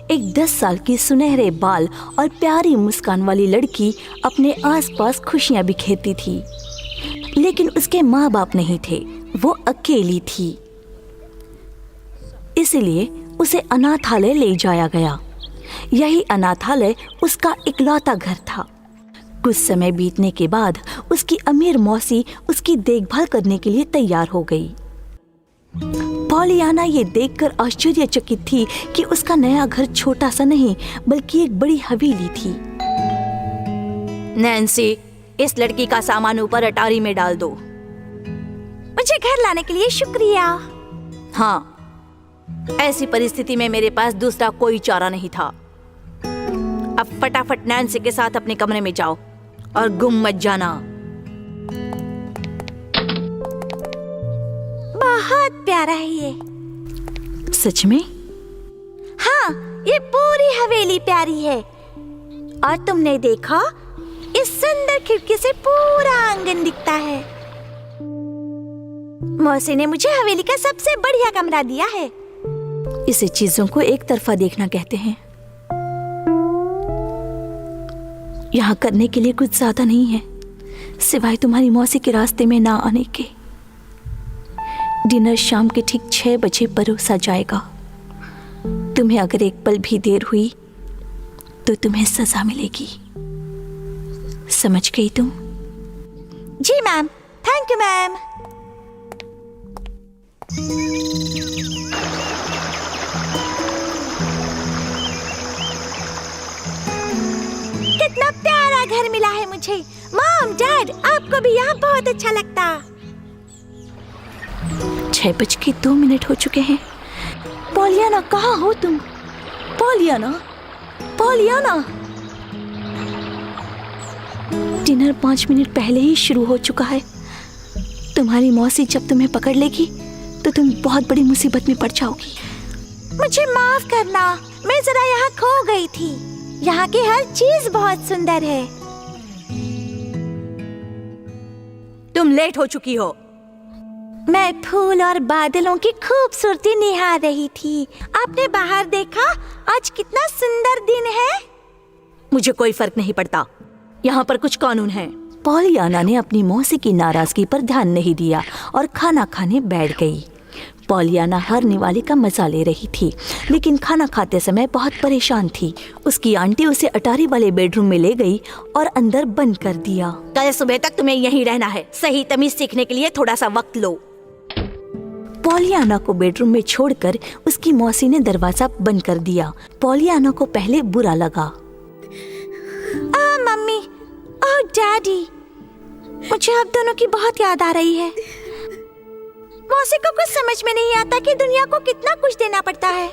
एक 10 साल की सुनहरे बाल और प्यारी मुस्कान वाली लड़की अपने आसपास खुशियां बिखेरती थी, लेकिन उसके माँ बाप नहीं थे, वो अकेली थी। इसलिए उसे अनाथालय ले जाया गया। यही अनाथालय उसका इकलौता घर था। कुछ समय बीतने के बाद उसकी अमीर मौसी उसकी देखभाल करने के लिए तैयार हो गई। पॉलियाना ये देखकर आश्चर्यचकित थी कि उसका नया घर छोटा सा नहीं बल्कि एक बड़ी हवेली थी। नैन्सी, इस लड़की का सामान ऊपर अटारी में डाल दो। मुझे घर लाने के लिए शुक्रिया। हाँ, ऐसी परिस्थिति में मेरे पास दूसरा कोई चारा नहीं था। अब फटाफट नैन्सी के साथ अपने कमरे में जाओ और गुम मत जाना। बहुत प्यारा है ये। सच में? हाँ, ये पूरी हवेली प्यारी है। और तुमने देखा, इस सुंदर खिड़की से पूरा आंगन दिखता है। मौसी ने मुझे हवेली का सबसे बढ़िया कमरा दिया है। इसे चीजों को एक तरफा देखना कहते हैं। यहाँ करने के लिए कुछ ज्यादा नहीं है, सिवाय तुम्हारी मौसी के रास्ते में ना आने के। डिनर शाम के ठीक 6 बजे परोसा जाएगा। तुम्हें अगर एक पल भी देर हुई तो तुम्हें सजा मिलेगी। समझ गई तुम? जी मैम। Thank you ma'am. कितना प्यारा घर मिला है मुझे। मॉम, डैड, आपको भी यहाँ बहुत अच्छा लगता। 6:02 हो चुके हैं। पॉलियाना, कहाँ हो तुम? Pollyanna, Pollyanna. डिनर 5 मिनट पहले ही शुरू हो चुका है। तुम्हारी मौसी जब तुम्हें पकड़ लेगी तो तुम बहुत बड़ी मुसीबत में पड़ जाओगी। मुझे माफ करना, मैं जरा यहाँ खो गई थी। यहाँ की हर चीज बहुत सुंदर है। तुम लेट हो चुकी हो। मैं फूल और बादलों की खूबसूरती निहार रही थी। आपने बाहर देखा? आज कितना सुंदर दिन है। मुझे कोई फर्क नहीं पड़ता, यहाँ पर कुछ कानून है। पॉलियाना ने अपनी मौसी की नाराजगी पर ध्यान नहीं दिया और खाना खाने बैठ गई। पॉलियाना हर निवाले का मजा ले रही थी, लेकिन खाना खाते समय बहुत परेशान थी। उसकी आंटी उसे अटारी वाले बेडरूम में ले गई और अंदर बंद कर दिया। कल सुबह तक तुम्हें यहीं रहना है। सही तमीज सीखने के लिए थोड़ा सा वक्त लो। पॉलियाना को बेडरूम में छोड़कर उसकी मौसी ने दरवाजा बंद कर दिया। पॉलियाना को पहले बुरा लगा। मम्मी, ओह डैडी, मुझे आप दोनों की बहुत याद आ रही है। मौसी को कुछ समझ में नहीं आता कि दुनिया को कितना कुछ देना पड़ता है।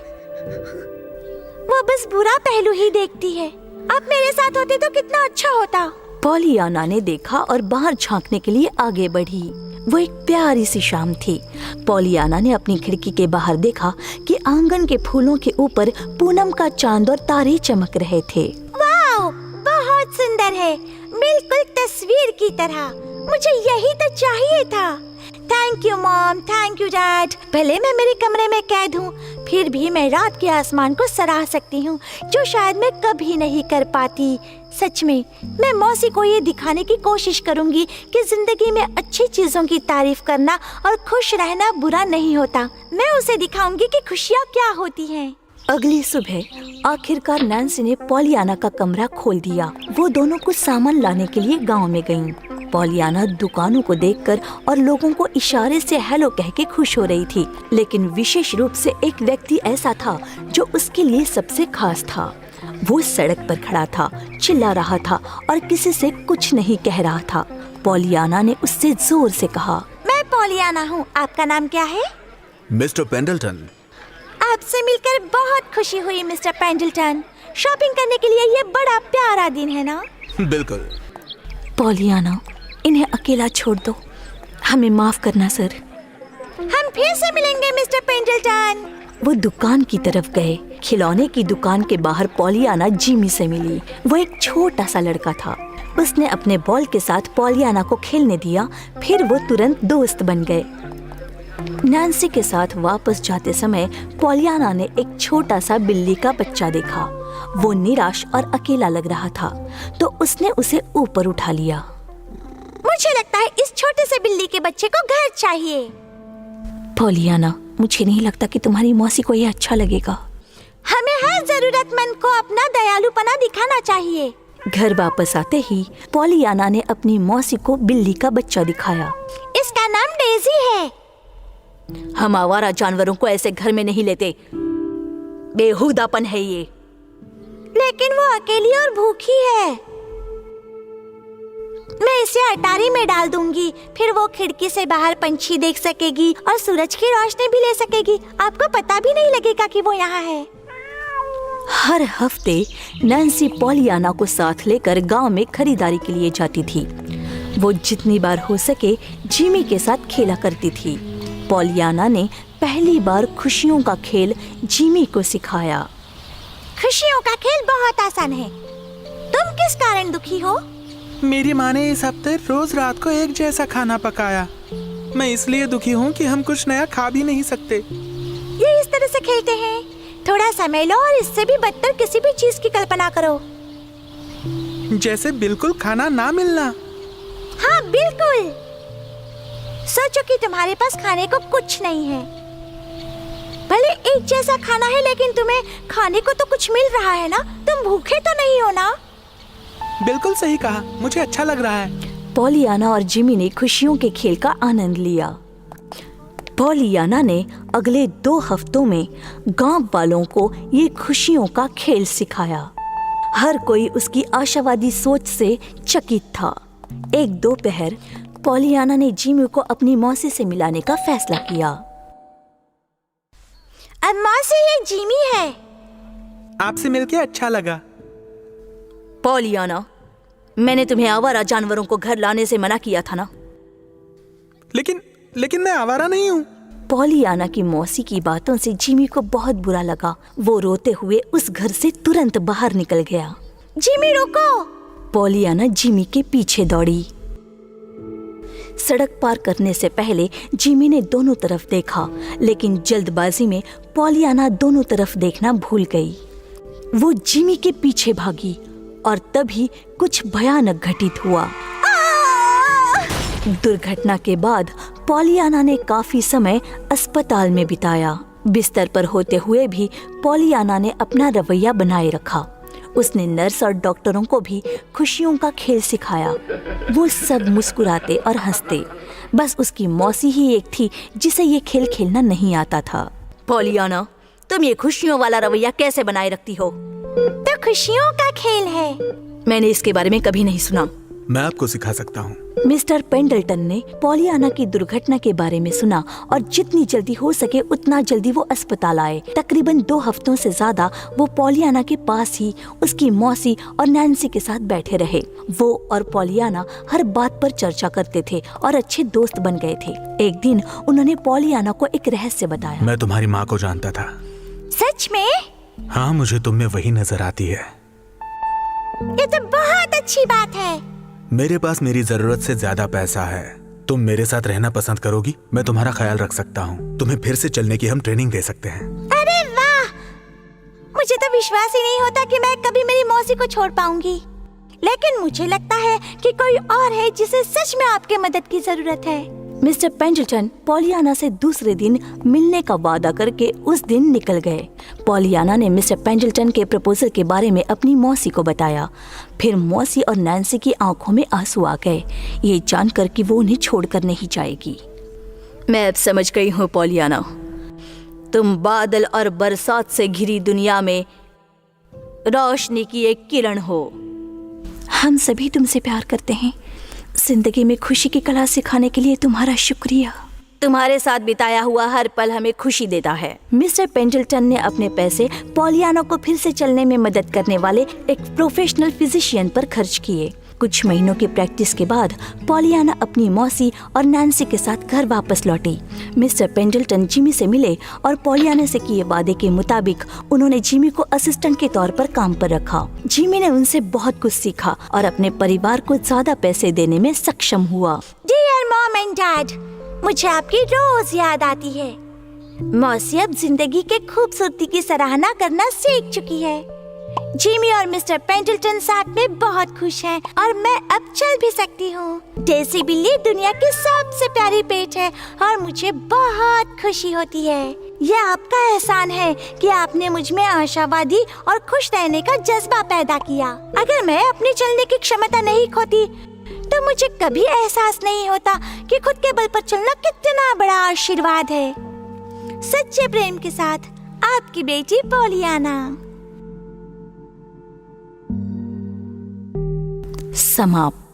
वो बस बुरा पहलू ही देखती है। आप मेरे साथ होते तो कितना अच्छा होता। पॉलियाना ने देखा और बाहर झांकने के लिए आगे बढ़ी। वो एक प्यारी सी शाम थी। पॉलियाना ने अपनी खिड़की के बाहर देखा कि आंगन के फूलों के ऊपर पूनम का चांद और तारे चमक रहे थे। वाओ, बहुत सुंदर है, बिल्कुल तस्वीर की तरह। मुझे यही तो चाहिए था। Thank you mom, thank you dad. भले मैं मेरे कमरे में कैद हूँ, फिर भी मैं रात के आसमान को सराह सकती हूँ, जो शायद मैं कभी नहीं कर पाती। सच में, मैं मौसी को ये दिखाने की कोशिश करूंगी कि जिंदगी में अच्छी चीजों की तारीफ करना और खुश रहना बुरा नहीं होता। मैं उसे दिखाऊंगी कि खुशियाँ क्या होती हैं। अगली सुबह आखिरकार नैन्सी ने पॉलियाना का कमरा खोल दिया। वो दोनों कुछ सामान लाने के लिए गांव में गईं। पॉलियाना दुकानों को देखकर और लोगों को इशारे से हेलो कह के खुश हो रही थी, लेकिन विशेष रूप से एक व्यक्ति ऐसा था जो उसके लिए सबसे खास था। वो सड़क पर खड़ा था, चिल्ला रहा था और किसी से कुछ नहीं कह रहा था। पॉलियाना ने उससे जोर से कहा, मैं पॉलियाना हूँ, आपका नाम क्या है? Mister Pendleton. आपसे मिलकर बहुत खुशी हुई मिस्टर पेंडल्टन। शॉपिंग करने के लिए ये बड़ा प्यारा दिन है ना? बिल्कुल। पॉलियाना, इन्हें अकेला छोड़ दो। हमें माफ करना सर। हम फिर से मिलेंगे मिस्टर पेंडल्टन। वो दुकान की तरफ गए। खिलौने की दुकान के बाहर पॉलियाना जिमी से मिली। वो एक छोटा सा लड़का था। उसने अपने बॉल के साथ पॉलियाना को खेलने दिया, फिर वो तुरंत दोस्त बन गए। नैन्सी के साथ वापस जाते समय पॉलियाना ने एक छोटा सा बिल्ली का बच्चा देखा। वो निराश और अकेला लग रहा था, तो उसने उसे ऊपर उठा लिया। मुझे लगता है इस छोटे से बिल्ली के बच्चे को घर चाहिए। पॉलियाना, मुझे नहीं लगता कि तुम्हारी मौसी को ये अच्छा लगेगा। हमें हर जरूरतमंद को अपना दयालुपना दिखाना चाहिए। घर वापस आते ही पॉलियाना ने अपनी मौसी को बिल्ली का बच्चा दिखाया। इसका नाम डेजी है। हम आवारा जानवरों को ऐसे घर में नहीं लेते, बेहुदापन है ये। लेकिन वो अकेली और भूखी है। मैं इसे अटारी में डाल दूंगी, फिर वो खिड़की से बाहर पंछी देख सकेगी और सूरज की रोशनी भी ले सकेगी। आपको पता भी नहीं लगेगा कि वो यहाँ है। हर हफ्ते नैन्सी पॉलियाना को साथ लेकर गांव में खरीदारी के लिए जाती थी। वो जितनी बार हो सके जिमी के साथ खेला करती थी। पॉलियाना ने पहली बार खुशियों का खेल जिमी को सिखाया। खुशियों का खेल बहुत आसान है। तुम किस कारण दुखी हो? मेरी माँ ने इस हफ्ते रोज रात को एक जैसा खाना पकाया। मैं इसलिए दुखी हूँ कि हम कुछ नया खा भी नहीं सकते। ये इस तरह से खेलते हैं। थोड़ा समय लो और इससे भी बदतर किसी भी चीज की कल्पना करो। जैसे बिल्कुल खाना ना मिलना। हाँ बिल्कुल। सोचो कि तुम्हारे पास खाने को कुछ नहीं है। भले एक जैसा खाना है, लेकिन तुम्हें खाने को तो कुछ मिल रहा है ना। तुम भूखे तो नहीं हो ना? बिल्कुल सही कहा, मुझे अच्छा लग रहा है। पॉलियाना और जिमी ने खुशियों के खेल का आनंद लिया। पॉलियाना ने अगले 2 हफ्तों में गांव वालों को ये खुशियों का खेल सिखाया। हर कोई उसकी आशावादी सोच से चकित था। एक दोपहर पॉलियाना ने जिमी को अपनी मौसी से मिलाने का फैसला किया। अम्मा से ये जिमी है। आपसे मिलके अच्छा लगा। पॉलियाना, मैंने तुम्हें आवारा जानवरों को घर लाने से मना किया था ना? लेकिन मैं आवारा नहीं हूँ। पॉलियाना की मौसी की बातों से जिमी को बहुत बुरा लगा। वो रोते हुए उस घर से तुरंत बाहर निकल गया। जिमी रुको। पॉलियाना जिमी के पीछे दौड़ी। सड़क पार करने से पहले जिमी ने दोनों तरफ देखा, लेकिन जल्दबाजी में पॉलियाना दोनों तरफ देखना भूल गई। वो जिमी के पीछे भागी और तभी कुछ भयानक घटित हुआ। दुर्घटना के बाद पॉलियाना ने काफी समय अस्पताल में बिताया। बिस्तर पर होते हुए भी पॉलियाना ने अपना रवैया बनाए रखा। उसने नर्स और डॉक्टरों को भी खुशियों का खेल सिखाया। वो सब मुस्कुराते और हंसते। बस उसकी मौसी ही एक थी जिसे ये खेल खेलना नहीं आता था। पॉलियाना, तुम ये खुशियों वाला रवैया कैसे बनाए रखती हो? तो खुशियों का खेल है। मैंने इसके बारे में कभी नहीं सुना। मैं आपको सिखा सकता हूँ। मिस्टर पेंडल्टन ने पॉलियाना की दुर्घटना के बारे में सुना और जितनी जल्दी हो सके उतना जल्दी वो अस्पताल आए। तकरीबन 2 हफ्तों से ज्यादा वो पॉलियाना के पास ही उसकी मौसी और नैन्सी के साथ बैठे रहे। वो और पॉलियाना हर बात पर चर्चा करते थे और अच्छे दोस्त बन गए थे। एक दिन उन्होंने पॉलियाना को एक रहस्य बताया। मैं तुम्हारी माँ को जानता था। सच में? हाँ, मुझे तुम में वही नजर आती है। ये तो बहुत अच्छी बात है। मेरे पास मेरी जरूरत से ज्यादा पैसा है। तुम मेरे साथ रहना पसंद करोगी? मैं तुम्हारा ख्याल रख सकता हूँ। तुम्हें फिर से चलने की हम ट्रेनिंग दे सकते हैं। अरे वाह! मुझे तो विश्वास ही नहीं होता कि मैं कभी मेरी मौसी को छोड़ पाऊंगी। लेकिन मुझे लगता है कि कोई और है जिसे सच में आपकी मदद की जरूरत है। मिस्टर पेंडल्टन पॉलियाना से दूसरे दिन मिलने का वादा करके उस दिन निकल गए। पॉलियाना ने मिस्टर पेंडल्टन के प्रपोजल के बारे में अपनी मौसी को बताया। फिर मौसी और नैन्सी की आंखों में आंसू आ गए, ये जानकर कि वो उन्हें छोड़कर नहीं जाएगी। मैं अब समझ गई हूँ पॉलियाना, तुम बादल और बरसात से घिरी दुनिया में रोशनी की एक किरण हो। हम सभी तुमसे प्यार करते हैं। जिंदगी में खुशी की कला सिखाने के लिए तुम्हारा शुक्रिया। तुम्हारे साथ बिताया हुआ हर पल हमें खुशी देता है। मिस्टर पेंडल्टन ने अपने पैसे पॉलियाना को फिर से चलने में मदद करने वाले एक प्रोफेशनल फिजिशियन पर खर्च किए। कुछ महीनों की प्रैक्टिस के बाद पॉलियाना अपनी मौसी और नैन्सी के साथ घर वापस लौटी। मिस्टर पेंडल्टन जिमी से मिले और पॉलियाना से किए वादे के मुताबिक उन्होंने जिमी को असिस्टेंट के तौर पर काम पर रखा। जिमी ने उनसे बहुत कुछ सीखा और अपने परिवार को ज्यादा पैसे देने में सक्षम हुआ। डियर मॉम एंड डैड, मुझे आपकी रोज याद आती है। मौसी अब जिंदगी के खूबसूरती की सराहना करना सीख चुकी है। जिमी और मिस्टर पेंडल्टन साथ में बहुत खुश हैं और मैं अब चल भी सकती हूँ। डेज़ी बिल्ली दुनिया की सबसे प्यारी पेट है और मुझे बहुत खुशी होती है। यह आपका एहसान है कि आपने मुझ में आशावादी और खुश रहने का जज्बा पैदा किया। अगर मैं अपनी चलने की क्षमता नहीं खोती तो मुझे कभी एहसास नहीं होता कि खुद के बल पर चलना कितना बड़ा आशीर्वाद है। सच्चे प्रेम के साथ आपकी बेटी पॉलियाना। समाप्त।